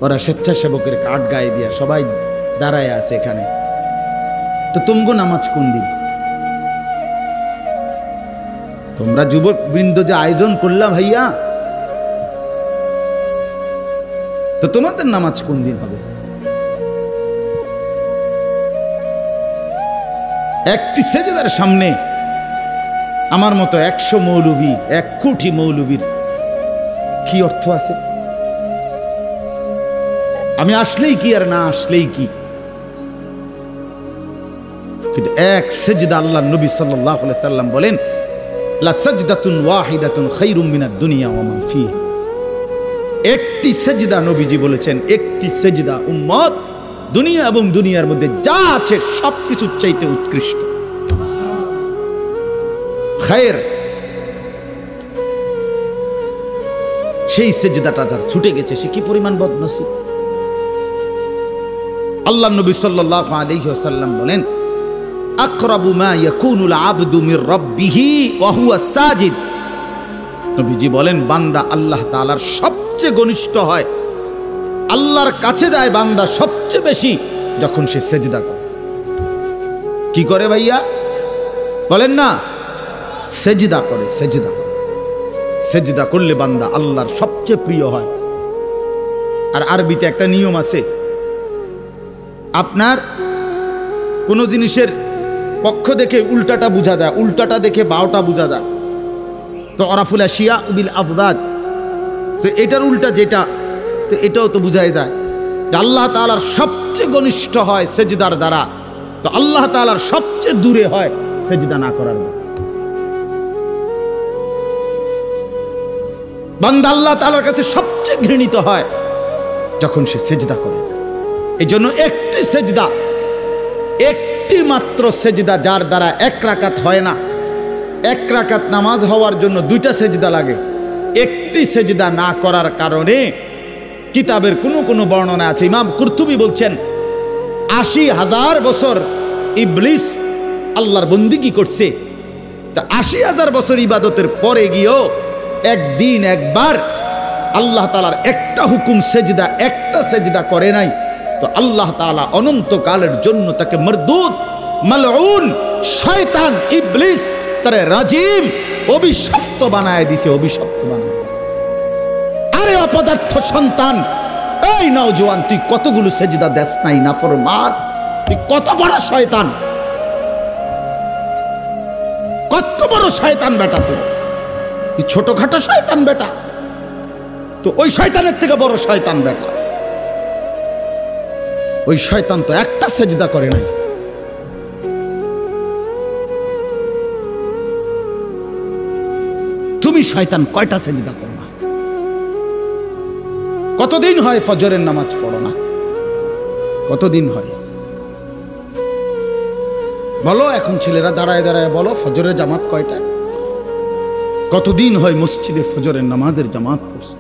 ওরা স্বেচ্ছাসেবকের কার্ড গায়ে দিয়া সবাই দাঁড়ায় আছে এখানে, তো তুমগো নামাজ কোন দিন? তোমরা যুবক বৃন্দ যে আয়োজন করলা ভাইয়া, তো তোমাদের নামাজ কোন দিন হবে? একটি সেজদার সামনে আমার মতো 100 মৌলবী, 1 কোটি মৌলবীর কি অর্থ আছে? আমি আসলেই কি আর না আসলেই কি? কিন্তু এক সেজদা, আল্লাহ নবী সাল্লাল্লাহু আলাইহি সাল্লাম বলেন, লা সাজদাতুন ওয়াহিদাতুন খায়রুম মিনাদ দুনিয়া ওয়া মা ফিহা। একটি সেজদা, নবীজি বলেছেন, একটি সেজদা উম্মত দুনিয়া এবং দুনিয়ার মধ্যে যা আছে সবকিছুর চাইতে উৎকৃষ্ট। খায়ের। সেই সেজদাটা যার ছুটে গেছে সে কি পরিমাণ বদনসিব। আল্লাহ নবী সাল্লাল্লাহু আলাইহি ওয়াসাল্লাম বলেন, আকরাবু মা ইয়াকুনুল আবদু মির রাব্বিহি ওয়া হুয়া সাজিদ। নবীজি বলেন, বান্দা আল্লাহ তাআলার সবচেয়ে ঘনিষ্ঠ হয়, আল্লাহর কাছে যায় বান্দা সবচেয়ে বেশি যখন সে সেজদা করে। কি করে ভাইয়া বলেন না? সেজদা করে। সেজদা সেজদা করলে বান্দা আল্লাহর সবচেয়ে প্রিয় হয়। আর আরবিতে একটা নিয়ম আছে, আপনার কোনো জিনিসের পক্ষ দেখে উল্টাটা বোঝা যায়, উল্টাটা দেখে বাওটা বোঝা যায়। তো আরাফুল আশিয়া বিল আদদাদ, তো এটার উল্টা যেটা, তো এটাও তো বোঝাই যায় যে আল্লাহ তাআলার সবচেয়ে ঘনিষ্ঠ হয় সেজদার দ্বারা, তো আল্লাহ তাআলার সবচেয়ে দূরে হয় সেজদা না করার দ্বারা। বান্দা আল্লাহ তাআলার কাছে সবচেয়ে ঘৃণিত হয় যখন সে সেজদা করে। এই জন্য একটি সেজদা, একটি মাত্র সেজদা যার দ্বারা 1 রাকাত হয় না। 1 রাকাত নামাজ হওয়ার জন্য 2টা সেজদা লাগে। একটি সেজদা না করার কারণে কিতাবের কোনো বর্ণনা আছে, ইমাম কুরতুবী বলছেন 80,000 বছর ইবলিস আল্লাহর বন্দিগি করছে। তা 80,000 বছর ইবাদতের পরে গিয়েও একদিন একবার আল্লাহ তাআলার একটা হুকুম সেজদা, একটা সেজদা করে নাই। তো আল্লাহ তাআলা অনন্তকালের জন্য তাকে মরদুদ, মালউন, শয়তান, ইবলিস, তারে রাজিম, অভিশপ্ত বানায় দিছে, অভিশপ্ত বানায় দিছে। আরে অপদার্থ সন্তান, এই নওজোয়ান, তুই কতগুলো সেজদা দেস নাই নাফরমান? তুই কত বড় শয়তান, কত বড় শয়তান বেটা তুই! তুই ছোটখাটো শয়তান বেটা, তো ওই শয়তানের থেকে বড় শয়তান বেটা। ওই শয়তান তো একটা সেজদা করে নাই। তুমি শয়তান কয়টা সেজদা করো না? কতদিন হয় ফজরের নামাজ পড়ো না? কতদিন হয় বলো? এখন ছেলেরা দাঁড়ায় দাঁড়ায় বলো, ফজরের জামাত কয়টা? কতদিন হয় মসজিদে ফজরের নামাজের জামাত পড়ছে?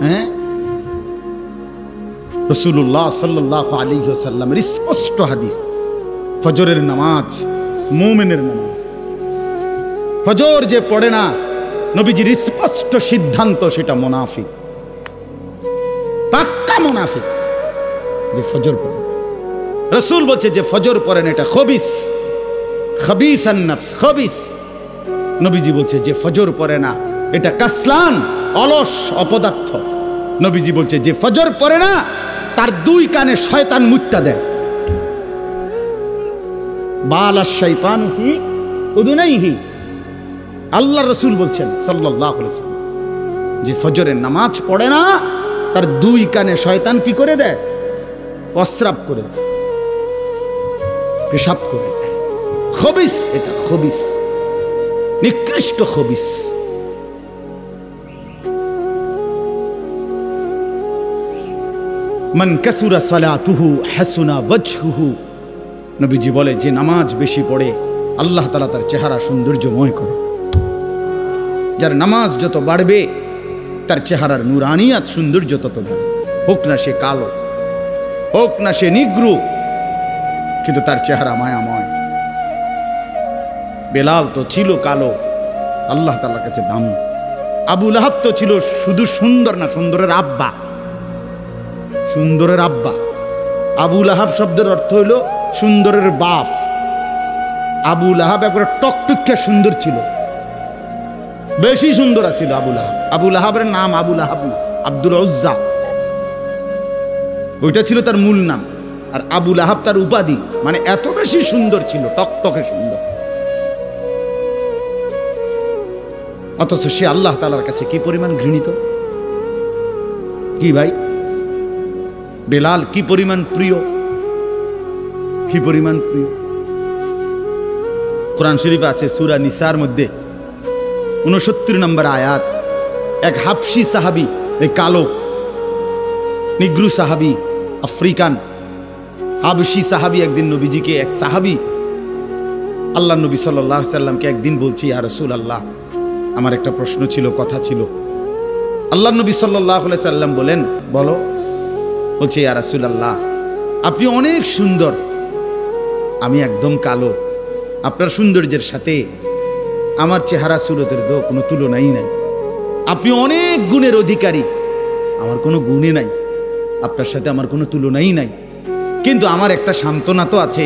হ্যাঁ, রাসূলুল্লাহ সাল্লাল্লাহু আলাইহি ওয়াসাল্লামের স্পষ্ট হাদিস, ফজরের নামাজ মুমিনের নামাজ। ফজর যে পড়ে না, নবীজির স্পষ্ট সিদ্ধান্ত সেটা মুনাফিক, পাক্কা মুনাফিক যে ফজর পড়ে। রাসূল বলছে যে ফজর পড়েন এটা খবিস, খবিসান নফস, খবিস। নবীজি বলছে যে ফজর পড়ে না এটা কাসলান, অলস, অপদার্থ। নবীজি বলছে যে ফজর পড়ে না তার 2 কানে শয়তান মুত্তা দেয়। বালাশ শাইতানু ফি উযুনাইহি, আল্লাহ রাসূল বলছেন সাল্লাল্লাহু আলাইহি ওয়াসাল্লাম, যে ফজরের নামাজ পড়ে না তার 2 কানে শয়তান কি করে দেয়? প্রস্রাব করে দেয়, পেশাব করে দেয়। খবিস, এটা খবিস, নিকৃষ্ট খবিস। মান কাসুরা সালাতুহু হাসুনা ওয়াজহুহু, নবীজি বলে যে নামাজ বেশি পড়ে আল্লাহ তাআলা তার চেহারা সৌন্দর্যময় করে। যার নামাজ যত বাড়বে তার চেহারার নুরানিয়াত, সৌন্দর্য তত বাড়বে। হোক না সে কালো, হোক না সে নিগ্রু, কিন্তু তার চেহারা মায়াময়। বেলাল তো ছিল কালো, আল্লাহ তাআলার কাছে দাম। আবু লাহাব তো ছিল শুধু সুন্দর না, সুন্দরের আব্বা, সুন্দরের আব্বা। আবু লাহাব শব্দের অর্থ হইল সুন্দরের বাপ। আবু লাহাব একবারে টকটকে সুন্দর ছিল, বেশি সুন্দর ছিল আবু লাহাব। আবু লাহাবের নাম আবু লাহাব না, আব্দুল উজ্জা, ওইটা ছিল তার মূল নাম। আর আবু লাহাব তার উপাধি, মানে এত বেশি সুন্দর ছিল, টকটকে সুন্দর। অথচ সে আল্লাহ তাআলার কাছে কি পরিমাণ ঘৃণিত, কি ভাই বেলাল কি পরিমাণ প্রিয়, কি পরিমাণ প্রিয়। কোরআন শরীফে আছে সূরা নিসার মধ্যে 69 নম্বর আয়াত, এক হাবশী সাহাবী, এই কালো নিগ্রু সাহাবী, আফ্রিকান হাবশী সাহাবী, একদিন নবীজিকে, এক সাহাবী আল্লাহ নবী সাল্লাল্লাহু আলাইহি সাল্লামকে একদিন বলছি, ইয়া রাসূলুল্লাহ আমার একটা প্রশ্ন ছিল, কথা ছিল। আল্লাহ নবী সাল্লাল্লাহু আলাইহি সাল্লাম বলেন, বলো। বলছে, ইয়া রাসূলুল্লাহ আপনি অনেক সুন্দর, আমি একদম কালো, আপনার সৌন্দর্যের সাথে আমার চেহারা সুরতের তো কোনো তুলনাই নাই। আপনি অনেক গুণের অধিকারী, আমার কোনো গুণে নাই, আপনার সাথে আমার কোনো তুলনাই নাই। কিন্তু আমার একটা সান্ত্বনা তো আছে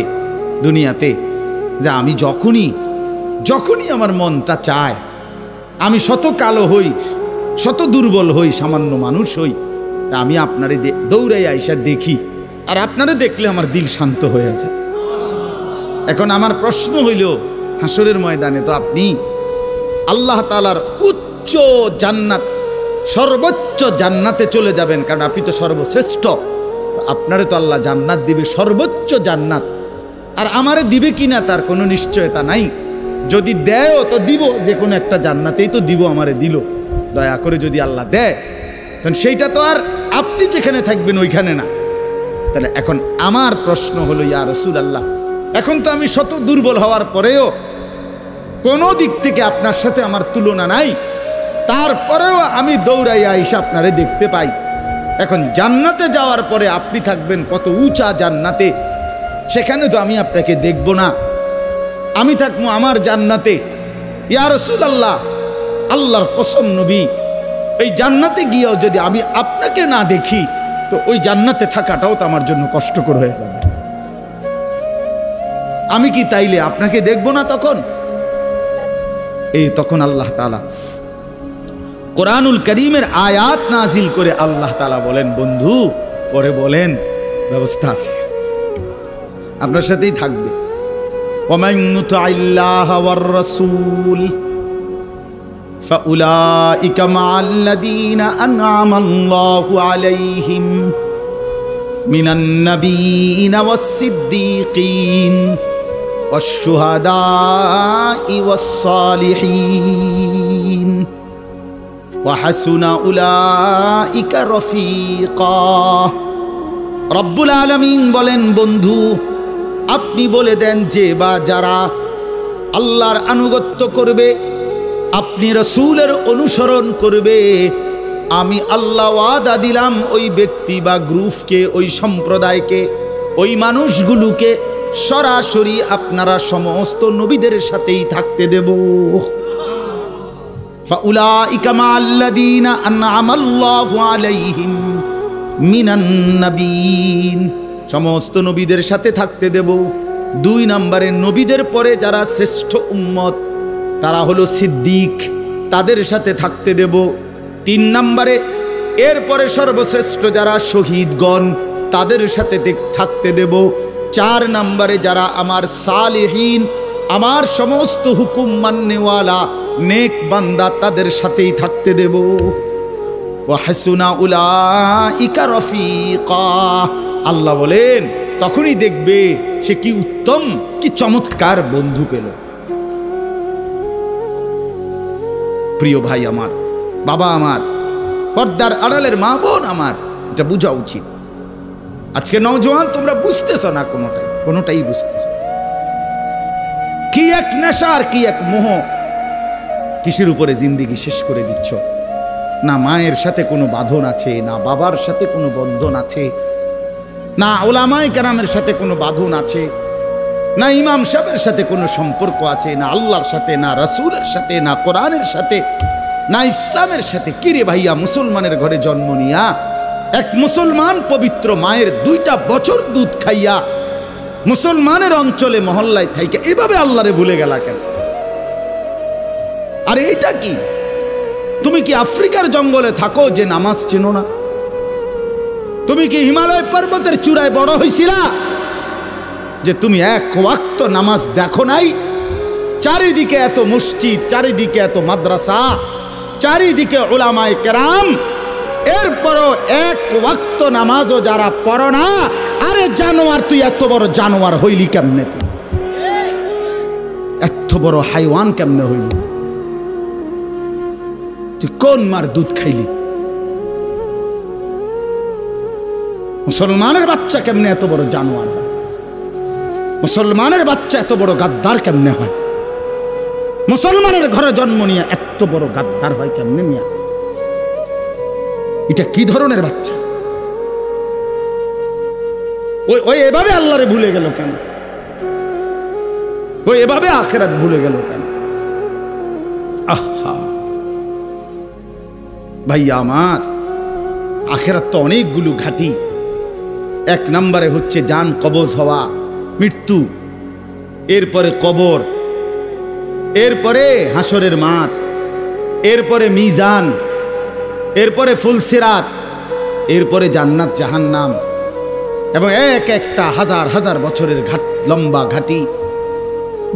দুনিয়াতে, যে আমি যখনই আমার মনটা চায়, আমি শত কালো হই, শত দুর্বল হই, সামান্য মানুষ হই, আমি আপনারে দৌড়াই আইসা দেখি, আর আপনারে দেখলে আমার দিল শান্ত হয়ে যায়। এখন আমার প্রশ্ন হইল, হাসরের ময়দানে তো আপনি আল্লাহ তাআলার উচ্চ জান্নাত, সর্বোচ্চ জান্নাতে চলে যাবেন, কারণ আপনি তো সর্বশ্রেষ্ঠ। আপনারে তো আল্লাহ জান্নাত দিবে, সর্বোচ্চ জান্নাত। আর আমারে দিবে কিনা তার কোনো নিশ্চয়তা নাই। যদি দেয় তো দিব, যে কোনো একটা জান্নাতেই তো দিব, আমারে দিল। দয়া করে যদি আল্লাহ দেয়, তখন সেইটা তো আর আপনি যেখানে থাকবেন ওইখানে না। তাহলে এখন আমার প্রশ্ন হলো, ইয়া রাসূলুল্লাহ এখন তো আমি শত দুর্বল হওয়ার পরেও কোনো দিক থেকে আপনার সাথে আমার তুলনা নাই, তারপরেও আমি দৌড়াইয়া আইসা আপনারে দেখতে পাই। এখন জান্নাতে যাওয়ার পরে আপনি থাকবেন কত উঁচা জান্নাতে, সেখানে তো আমি আপনাকে দেখব না, আমি থাকবো আমার জান্নাতে। ইয়া রাসূলুল্লাহ আল্লাহর কসম নবী, এই জান্নাতে গিয়েও যদি আমি আপনাকে না দেখি, তো ওই জান্নাতে থাকাটাও তো আমার জন্য কষ্টকর হয়ে যাবে। আমি কি তাইলে আপনাকে দেখব না তখন? তখন আল্লাহ তাআলা কোরআনুল কারীমের আয়াত নাজিল করে আল্লাহ তাআলা বলেন, বন্ধু পরে বলেন ব্যবস্থা আছে, আপনার সাথেই থাকবে। ওয়ামান ইউতি'আল্লাহা ওয়ার রাসূল ফাউলাইকা মা'আল্লাযীনা আন'আমা আল্লাহু আলাইহিম মিনান নাবিয়্যিনা ওয়াস-সিদ্দীকিন ওয়াশ-শুহাদা'i ওয়াস-সালিহিন ওয়া হাসুনা উলাইকা রফিকা। রব্বুল আলামিন বলেন, বন্ধু আপনি বলে দেন যে বা যারা আল্লাহর আনুগত্য করবে, আপনি রাসূলের অনুসরণ করবে, আমি আল্লাহ ওয়াদা দিলাম ওই ব্যক্তি বা গ্রুপকে, ওই সম্প্রদায়কে, ওই মানুষগুলোকে সরাসরি আপনারা সমস্ত নবীদের সাথেই থাকতে দেব। ফাউলাইকা মা'আল্লাযীনা আন'আমা আল্লাহু আলাইহিম মিনান নাবিয়্যিন, সমস্ত নবীদের সাথে থাকতে দেব। 2 নম্বরে নবীদের পরে যারা শ্রেষ্ঠ উম্মত তারা হলো সিদ্দিক, তাদের সাথে থাকতে দেব। 3 নম্বরে এরপরে সর্বশ্রেষ্ঠ যারা শহীদগণ, তাদের সাথে থাকতে দেব। 4 নম্বরে যারা আমার সালেহীন, আমার সমস্ত হুকুম মাননেওয়ালা নেক বান্দা, তাদের সাথেই থাকতে দেব। ওয়া হাসুনা উলাইকা রফিকা, আল্লাহ বলেন তখনই দেখবে সে কি উত্তম, কি চমৎকার বন্ধু পেল। প্রিয় ভাই আমার, বাবা আমার, পর্দার আড়ালের মা বোন আমার, এটা বোঝা উচিত। আজকে নওজোয়ান তোমরা বুঝতেছ না, কোনোটাই বুঝতেছ। কি এক নেশা আর কি এক মোহ, কিসের উপরে জিন্দেগি শেষ করে দিচ্ছ। না মায়ের সাথে কোনো বাঁধন আছে, না বাবার সাথে কোনো বন্ধন আছে, না উলামায়ে কেরামের সাথে কোনো বাঁধন আছে, না ইমাম সাহেবের সাথে কোনো সম্পর্ক আছে, না আল্লাহর সাথে, না রাসূলের সাথে, না কোরআনের সাথে, না ইসলামের সাথে। কিরে ভাইয়া, মুসলমানের ঘরে জন্ম নিয়া এক মুসলমান পবিত্র মায়ের 2টা বছর দুধ খাইয়া মুসলমানের অঞ্চলে মহল্লায় থাইকে এভাবে আল্লাহরে ভুলে গেলা কেন? আর এটা কি? তুমি কি আফ্রিকার জঙ্গলে থাকো যে নামাজ চেনো না? তুমি কি হিমালয় পর্বতের চূড়ায় বড় হইছিলা যে তুমি এক ওয়াক্ত নামাজ দেখো নাই? চারিদিকে এত মসজিদ, চারিদিকে এত মাদ্রাসা, চারিদিকে উলামায়ে কেরাম, এরপরও এক ওয়াক্ত নামাজও যারা পড়ো না। আরে জানোয়ার, তুই এত বড় জানোয়ার হইলি কেমনে? তুই এত বড় হাইওয়ান কেমনে হইলি? তুই কোন মার দুধ খাইলি? মুসলমানের বাচ্চা কেমনে এত বড় জানোয়ার হয়? মুসলমানের বাচ্চা এত বড় গাদ্দার কেমনে হয়? মুসলমানের ঘরে জন্ম নিয়ে এত বড় গাদ্দার হয় কেমনে মিয়া? এটা কি ধরনের বাচ্চা? ওই এভাবে আল্লাহরে ভুলে গেল কেন? ওই এভাবে আখিরাত ভুলে গেল কেন? আহা ভাইয়া আমার, আখিরাত তো অনেকগুলো ঘাটি। 1 নম্বরে হচ্ছে জান কবজ হওয়া, মৃত্যু, এরপরে কবর, এরপরে হাসরের মাঠ, এরপরে মিজান, এরপরে ফুলসিরাত, এরপরে জান্নাত জাহান্নাম, এবং এক একটা হাজার হাজার বছরের লম্বা ঘাটি।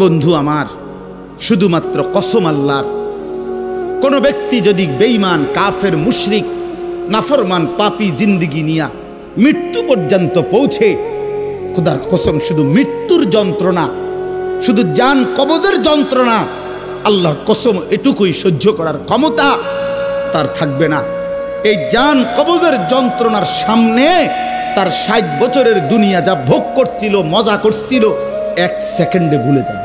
বন্ধু আমার, শুধুমাত্র কসম আল্লাহর, কোন ব্যক্তি যদি বেঈমান, কাফের, মুশরিক, নাফরমান, পাপী জিন্দেগি নিয়া মৃত্যু পর্যন্ত পৌঁছে, খোদার কসম শুধু মৃত্যুর যন্ত্রণা, শুধু জান কবজের যন্ত্রণা, আল্লাহর কসম এটুকুই সহ্য করার ক্ষমতা তার থাকবে না। এই জান কবজের যন্ত্রণার সামনে তার 60 বছরের দুনিয়া যা ভোগ করছিল, মজা করছিল, 1 সেকেন্ডে ভুলে যাবে।